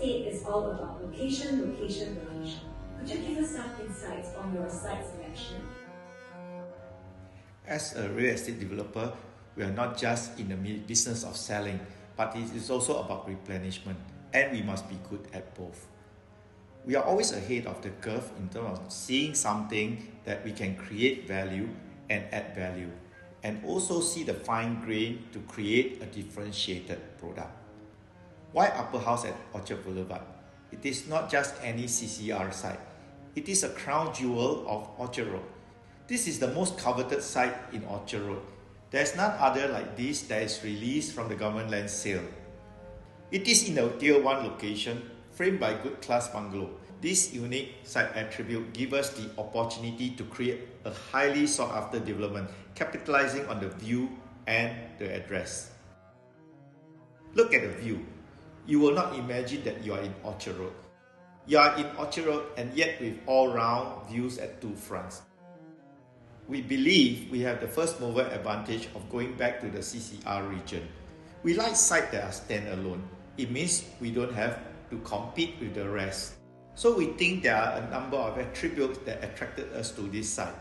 estate is all about location, location, location. Could you give us some insights on your site selection? As a real estate developer, we are not just in the business of selling, but it is also about replenishment, and we must be good at both. We are always ahead of the curve in terms of seeing something that we can create value and add value, and also see the fine grain to create a differentiated product. Why Upper House at Orchard Boulevard? It is not just any CCR site. It is a crown jewel of Orchard Road. This is the most coveted site in Orchard Road. There is none other like this that is released from the government land sale. It is in a Tier 1 location, framed by good class bungalow. This unique site attribute gives us the opportunity to create a highly sought after development, capitalizing on the view and the address. Look at the view. You will not imagine that you are in Orchard Road. You are in Orchard Road and yet with all-round views at two fronts. We believe we have the first mover advantage of going back to the CCR region. We like sites that are standalone. It means we don't have to compete with the rest. So we think there are a number of attributes that attracted us to this site.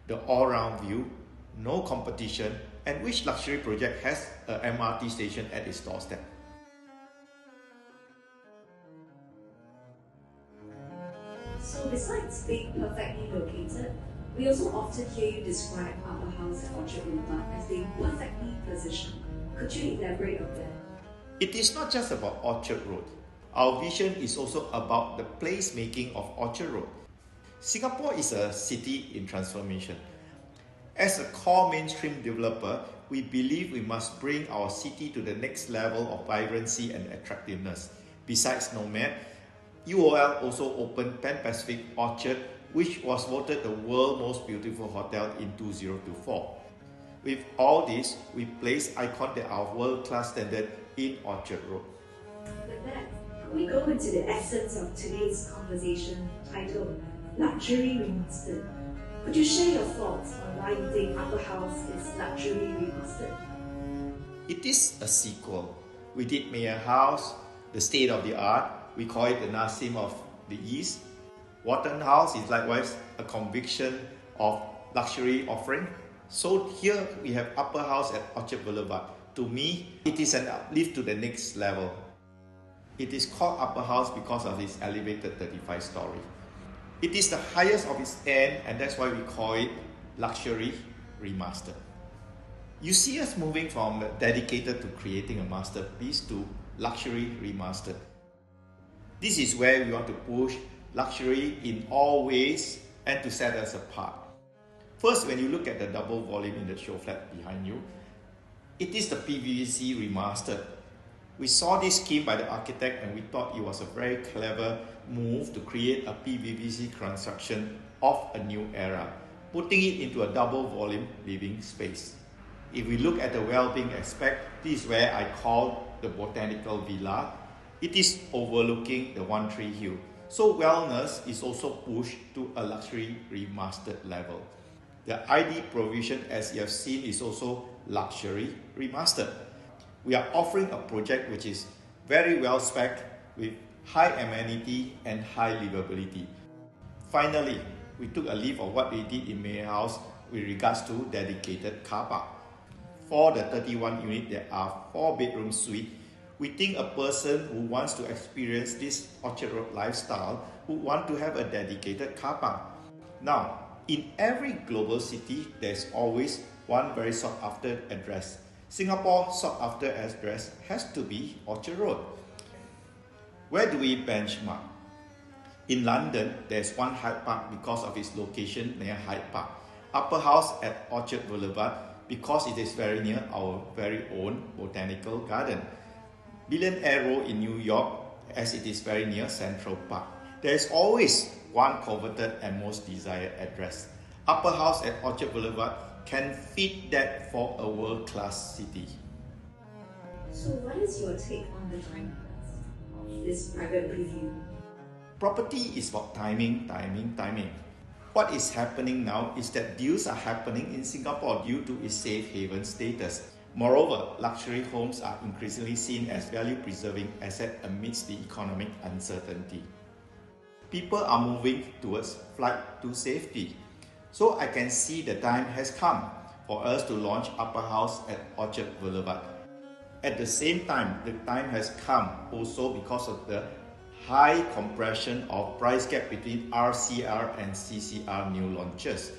The all-round view, no competition, and which luxury project has a MRT station at its doorstep. So besides being perfectly located, we also often hear you describe Upper House at Orchard Boulevard as being perfectly positioned. Could you elaborate on that? It is not just about Orchard Road. Our vision is also about the placemaking of Orchard Road. Singapore is a city in transformation. As a core mainstream developer, we believe we must bring our city to the next level of vibrancy and attractiveness. Besides Nomad, UOL also opened Pan Pacific Orchard, which was voted the world's most beautiful hotel in 2024. With all this, we place icons that are world-class standard in Orchard Road. With that, could we go into the essence of today's conversation titled Luxury Remastered? Could you share your thoughts on why you think Upper House is luxury remastered? It is a sequel. We did Mayor House, the state of the art. We call it the Nassim of the East. Watten House is likewise a conviction of luxury offering. So here we have Upper House at Orchard Boulevard. To me, it is an uplift to the next level. It is called Upper House because of its elevated 35-story. It is the highest of its end, and that's why we call it luxury remastered. You see us moving from dedicated to creating a masterpiece to luxury remastered. This is where we want to push luxury in all ways and to set us apart. First, when you look at the double volume in the show flat behind you, it is the PVC remastered. We saw this scheme by the architect and we thought it was a very clever move to create a PVC construction of a new era, putting it into a double volume living space. If we look at the well-being aspect, this is where I call the Botanical Villa. It is overlooking the One Tree Hill. So wellness is also pushed to a luxury remastered level. The ID provision, as you have seen, is also luxury remastered. We are offering a project which is very well spec'd with high amenity and high livability. Finally, we took a leaf of what we did in Mayor House with regards to dedicated car park. For the 31 unit, there are 4-bedroom suites. We think a person who wants to experience this Orchard Road lifestyle would want to have a dedicated car park. Now, in every global city, there's always one very sought after address. Singapore's sought after address has to be Orchard Road. Where do we benchmark? In London, there's one Hyde Park because of its location near Hyde Park. Upper House at Orchard Boulevard because it is very near our very own botanical garden. Billionaire Road in New York as it is very near Central Park. There is always one coveted and most desired address. Upper House at Orchard Boulevard can fit that for a world-class city. So what is your take on the timelines of this private preview? Property is about timing. What is happening now is that deals are happening in Singapore due to its safe haven status. Moreover, luxury homes are increasingly seen as value-preserving assets amidst the economic uncertainty. People are moving towards flight to safety. So I can see the time has come for us to launch Upper House at Orchard Boulevard. At the same time, the time has come also because of the high compression of price gap between RCR and CCR new launches.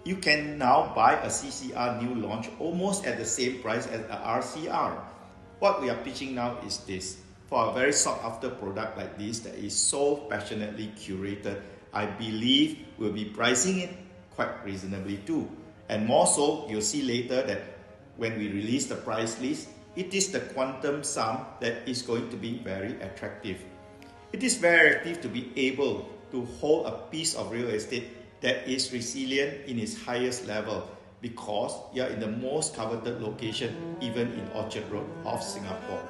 You can now buy a CCR new launch almost at the same price as a RCR. What we are pitching now is this. For a very sought-after product like this that is so passionately curated, I believe we'll be pricing it quite reasonably too. And more so, you'll see later that when we release the price list, it is the quantum sum that is going to be very attractive. It is very attractive to be able to hold a piece of real estate that is resilient in its highest level because you are in the most coveted location, even in Orchard Road of Singapore.